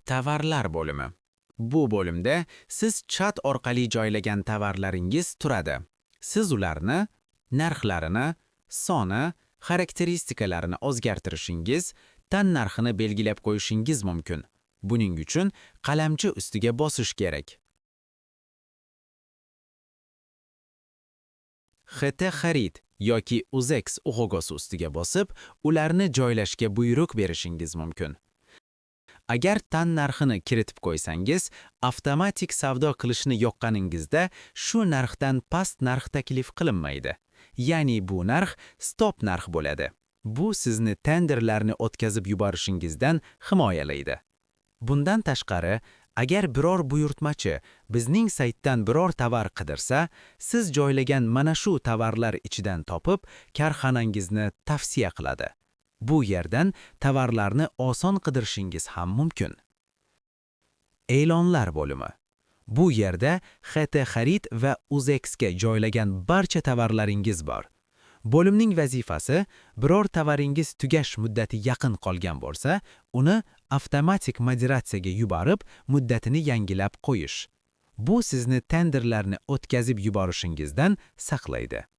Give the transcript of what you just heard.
Tovarlar bo'limi. Bu bo'limda siz chat orqali joylagan tovarlaringiz turadi. Siz ularni, narxlarini, soni, xarakteristikalarini o'zgartirishingiz, tannarxini belgilab qo'yishingiz mumkin. Buning uchun qalamchi ustiga bosish kerak. XT xarid yoki UZEX logosi ustiga bosib, ularni joylashga buyruq berishingiz mumkin. Agar tannarxini kiritib qo'ysangiz, avtomatik savdo qilishni yoqqaningizda shu narxdan past narx taklif qilinmaydi. Ya'ni bu narx stop narx bo'ladi. Bu sizni tenderlarni o'tkazib yuborishingizdan himoyalaydi. Bundan tashqari, agar biror buyurtmachi bizning saytdan biror tovar qidirsa, siz joylagan mana shu tovarlar ichidan topib, korxonangizni tavsiya qiladi. Bu yerdan tovarlarni oson qidirishingiz ham mumkin. E'lonlar bo'limi. Bu yerda XT xarid va UZEXga joylagan barcha tovarlaringiz bor. Bo'limning vazifasi biror tovaringiz tugash muddati yaqin qolgan bo'lsa, uni avtomatik moderatsiyaga yuborib, muddatini yangilab qo'yish. Bu sizni tenderlarni o'tkazib yuborishingizdan saqlaydi.